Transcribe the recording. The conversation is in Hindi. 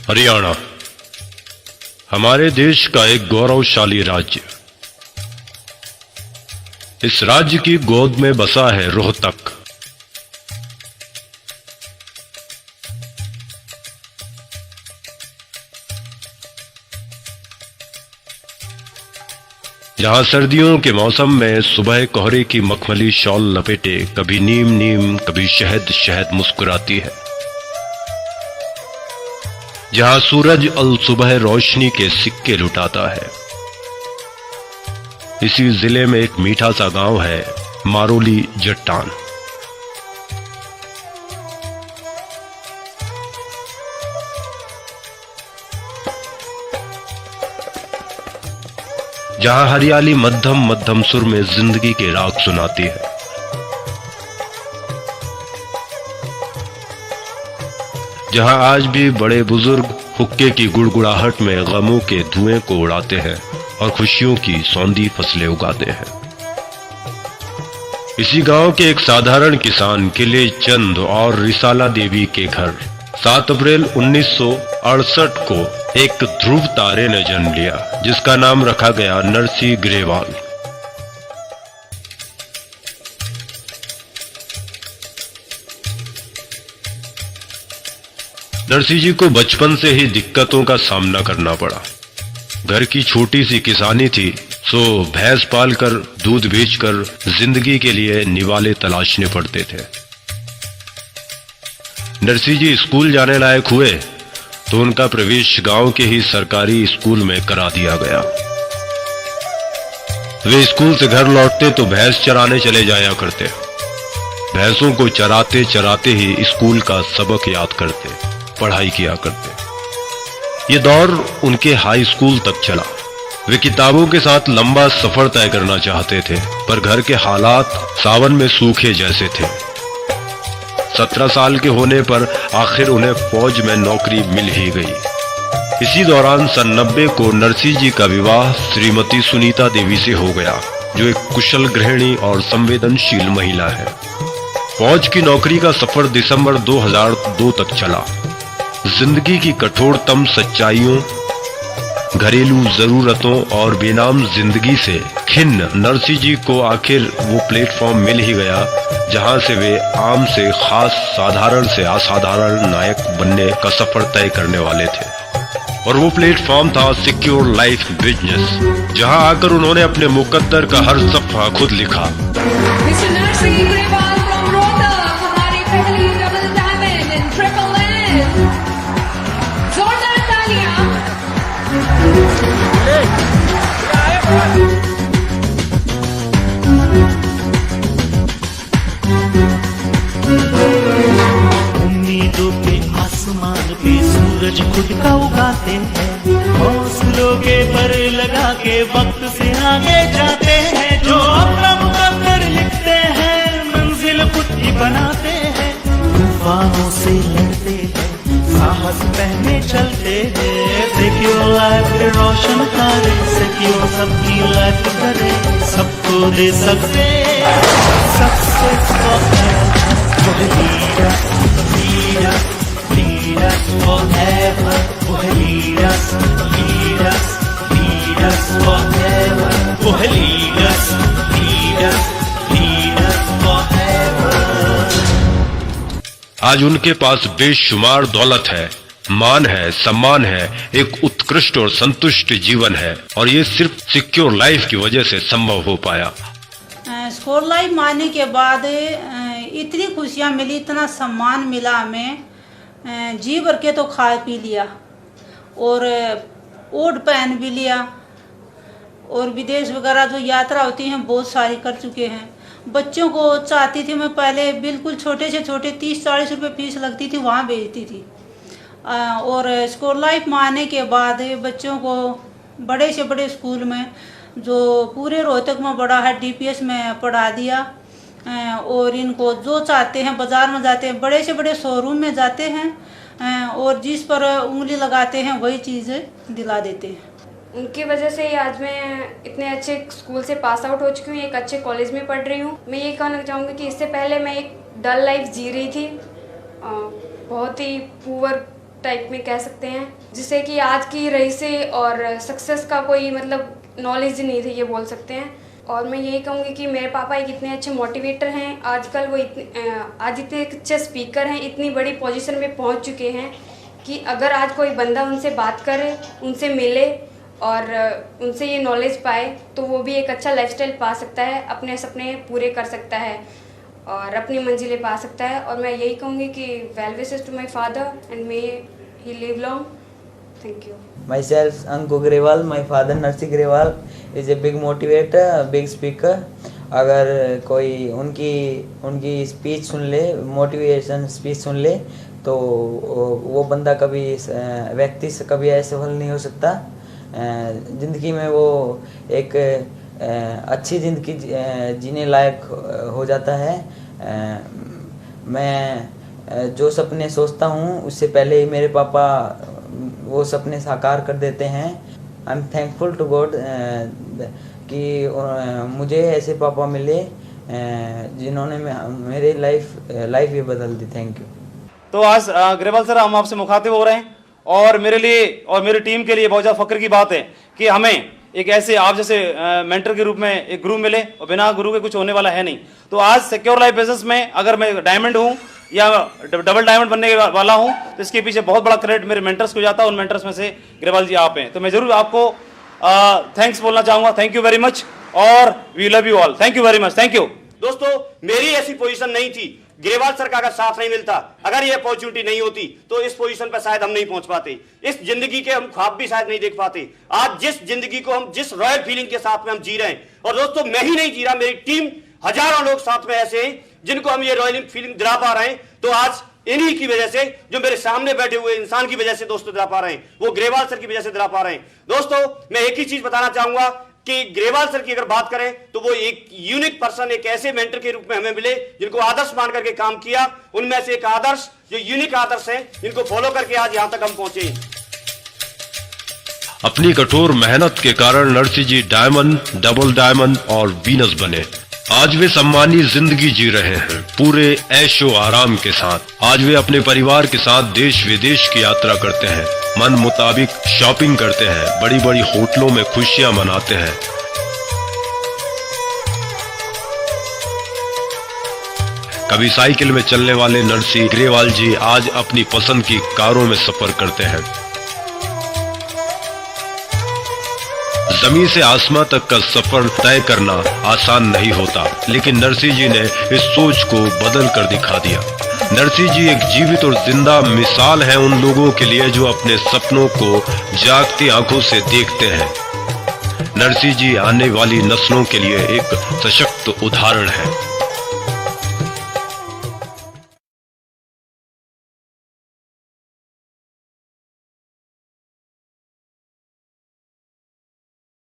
हरियाणा हमारे देश का एक गौरवशाली राज्य। इस राज्य की गोद में बसा है रोहतक। जहां सर्दियों के मौसम में सुबह कोहरे की मखमली शॉल लपेटे कभी नीम नीम कभी शहद शहद मुस्कुराती है। जहां सूरज अल सुबह रोशनी के सिक्के लुटाता है। इसी जिले में एक मीठा सा गांव है मारोली जट्टान। जहां हरियाली मध्यम मध्यम सुर में जिंदगी के राग सुनाती है। जहां आज भी बड़े बुजुर्ग हुक्के की गुड़गुड़ाहट में गमों के धुएं को उड़ाते हैं और खुशियों की सौंधी फसलें उगाते हैं। इसी गांव के एक साधारण किसान किले चंद और रिसाला देवी के घर 7 अप्रैल 1968 को एक ध्रुव तारे ने जन्म लिया, जिसका नाम रखा गया नरसी ग्रेवाल। नरसी जी को बचपन से ही दिक्कतों का सामना करना पड़ा। घर की छोटी सी किसानी थी, सो भैंस पालकर दूध बेचकर जिंदगी के लिए निवाले तलाशने पड़ते थे। नरसी जी स्कूल जाने लायक हुए तो उनका प्रवेश गांव के ही सरकारी स्कूल में करा दिया गया। वे स्कूल से घर लौटते तो भैंस चराने चले जाया करते। भैंसों को चराते चराते ही स्कूल का सबक याद करते, पढ़ाई किया करते। ये दौर उनके हाई स्कूल तक चला। वे किताबों के साथ लंबा सफर तय करना चाहते थे, पर घर के हालात सावन में सूखे जैसे थे। 17 साल के होने पर आखिर उन्हें फौज में नौकरी मिल ही गई। इसी दौरान सन 90 को नरसी जी का विवाह श्रीमती सुनीता देवी से हो गया, जो एक कुशल गृहिणी और संवेदनशील महिला है। फौज की नौकरी का सफर दिसंबर 2002 तक चला। जिंदगी की कठोरतम सच्चाइयों, घरेलू जरूरतों और बेनाम जिंदगी से खिन्न नरसी जी को आखिर वो प्लेटफॉर्म मिल ही गया जहां से वे आम से खास, साधारण से असाधारण नायक बनने का सफर तय करने वाले थे। और वो प्लेटफॉर्म था सिक्योर लाइफ बिजनेस, जहां आकर उन्होंने अपने मुकद्दर का हर सफ़ा खुद लिखा। उम्मीदों के आसमान पे सूरज खुद का उगाते हैं, हौसलों के पर लगा के वक्त से आगे जाते हैं। जो अपना मुकद्दर लिखते हैं, मंजिल खुद ही बनाते हैं। तूफानों से लड़ते हैं, साहस पहने चलते हैं। सिक्योर लाइफ रोशन करे, सिक्योर सबकी लाइफ करे, सबको दे सकते सबसे forever, वो lead us, lead us, lead us forever, वो lead us, lead us, lead us forever। आज उनके पास बेशुमार दौलत है, मान है, सम्मान है, एक उत्कृष्ट और संतुष्ट जीवन है, और ये सिर्फ सिक्योर लाइफ की वजह से संभव हो पाया। सिक्योर लाइफ मानने के बाद इतनी खुशियाँ मिली, इतना सम्मान मिला हमें, जी भर के तो खा पी लिया और ओढ़ पहन भी लिया, और विदेश वगैरह जो यात्रा होती हैं बहुत सारी कर चुके हैं। बच्चों को चाहती थी मैं, पहले बिल्कुल छोटे से छोटे 30-40 रुपये फीस लगती थी, वहाँ भेजती थी। और स्कूल लाइफ में आने के बाद बच्चों को बड़े से बड़े स्कूल में, जो पूरे रोहतक में बड़ा है, DPS में पढ़ा दिया। और इनको जो चाहते हैं, बाज़ार में जाते हैं, बड़े से बड़े शोरूम में जाते हैं और जिस पर उंगली लगाते हैं वही चीज़ें दिला देते हैं। उनकी वजह से आज मैं इतने अच्छे स्कूल से पास आउट हो चुकी हूँ, एक अच्छे कॉलेज में पढ़ रही हूँ। मैं ये कहना चाहूँगी कि इससे पहले मैं एक डल लाइफ जी रही थी, बहुत ही पुअर टाइप में कह सकते हैं, जिससे कि आज की रईसे और सक्सेस का कोई मतलब नॉलेज ही नहीं थे, ये बोल सकते हैं। और मैं यही कहूँगी कि मेरे पापा एक इतने अच्छे मोटिवेटर हैं, आजकल वो आज इतने अच्छे स्पीकर हैं, इतनी बड़ी पोजीशन में पहुँच चुके हैं कि अगर आज कोई बंदा उनसे बात करे, उनसे मिले और उनसे ये नॉलेज पाए तो वो भी एक अच्छा लाइफस्टाइल पा सकता है, अपने सपने पूरे कर सकता है और अपनी मंजिलें पा सकता है। और मैं यही कहूँगी कि well wishes to my father and may he live long. Thank you. Myself, Anku Grewal. My father, Narsi Grewal, is a big motivator, big speaker. अगर कोई उनकी स्पीच सुन ले, मोटिवेशन स्पीच सुन ले, तो वो बंदा कभी व्यक्ति से कभी असफल नहीं हो सकता। ज़िंदगी में वो एक अच्छी ज़िंदगी जीने लायक हो जाता है। मैं जो सपने सोचता हूँ उससे पहले ही मेरे पापा वो सपने साकार कर देते हैं। I am thankful to God कि मुझे ऐसे पापा मिले जिन्होंने मेरी लाइफ ही बदल दी। Thank you. तो आज ग्रेवाल सर, हम आपसे मुखातिब हो रहे हैं और मेरे लिए और मेरी टीम के लिए बहुत ज़्यादा फख्र की बात है कि हमें एक ऐसे आप जैसे मेंटर के रूप में एक गुरु मिले, और बिना गुरु के कुछ होने वाला है नहीं। तो आज सिक्योर लाइफ बिजनेस में अगर मैं डायमंड हूँ या डबल डायमंड बनने वाला हूँ तो इसके पीछे बहुत बड़ा क्रेडिट मेरे मेंटर्स को जाता है। उन मेंटर्स में से ग्रेवाल जी आप हैं, तो मैं जरूर आपको थैंक्स बोलना चाहूँगा। थैंक यू वेरी मच और we love you all. Thank you very much. Thank you. दोस्तों, मेरी ऐसी पोजीशन नहीं थी, ग्रेवाल सर का अगर साथ नहीं मिलता, अगर ये अपॉर्चुनिटी नहीं होती तो इस पोजीशन पर शायद हम नहीं पहुंच पाते, इस जिंदगी के हम ख्वाब भी शायद नहीं देख पाते। आज जिस जिंदगी को हम जिस रॉयल फीलिंग के साथ में हम जी रहे हैं, और दोस्तों मैं ही नहीं जी रहा, मेरी टीम हजारों लोग साथ में ऐसे हैं जिनको हम ये रॉयल फीलिंग दिला पा रहे हैं, तो आज इन्हीं की वजह से, जो मेरे सामने बैठे हुए इंसान की वजह से दोस्तों दिला पा रहे हैं, वो ग्रेवाल सर की वजह से दिला पा रहे हैं। दोस्तों मैं एक ही चीज बताना चाहूंगा कि ग्रेवाल सर की अगर बात करें तो वो एक यूनिक पर्सन, एक ऐसे मेंटर के रूप में हमें मिले जिनको आदर्श मान करके काम किया। उनमें से एक आदर्श जो यूनिक आदर्श है, जिनको फॉलो करके आज यहां तक हम पहुंचे। अपनी कठोर मेहनत के कारण नरसी जी डायमंड, डबल डायमंड और वीनस बने। आज वे सम्मानी जिंदगी जी रहे हैं, पूरे ऐशो आराम के साथ। आज वे अपने परिवार के साथ देश विदेश की यात्रा करते हैं, मन मुताबिक शॉपिंग करते हैं, बड़ी बड़ी होटलों में खुशियां मनाते हैं। कभी साइकिल में चलने वाले नरसी ग्रेवाल जी आज अपनी पसंद की कारों में सफर करते हैं। जमीन से आसमां तक का सफर तय करना आसान नहीं होता, लेकिन नरसी जी ने इस सोच को बदल कर दिखा दिया। नरसी जी एक जीवित और जिंदा मिसाल है उन लोगों के लिए जो अपने सपनों को जागती आंखों से देखते हैं। नरसी जी आने वाली नस्लों के लिए एक सशक्त उदाहरण है।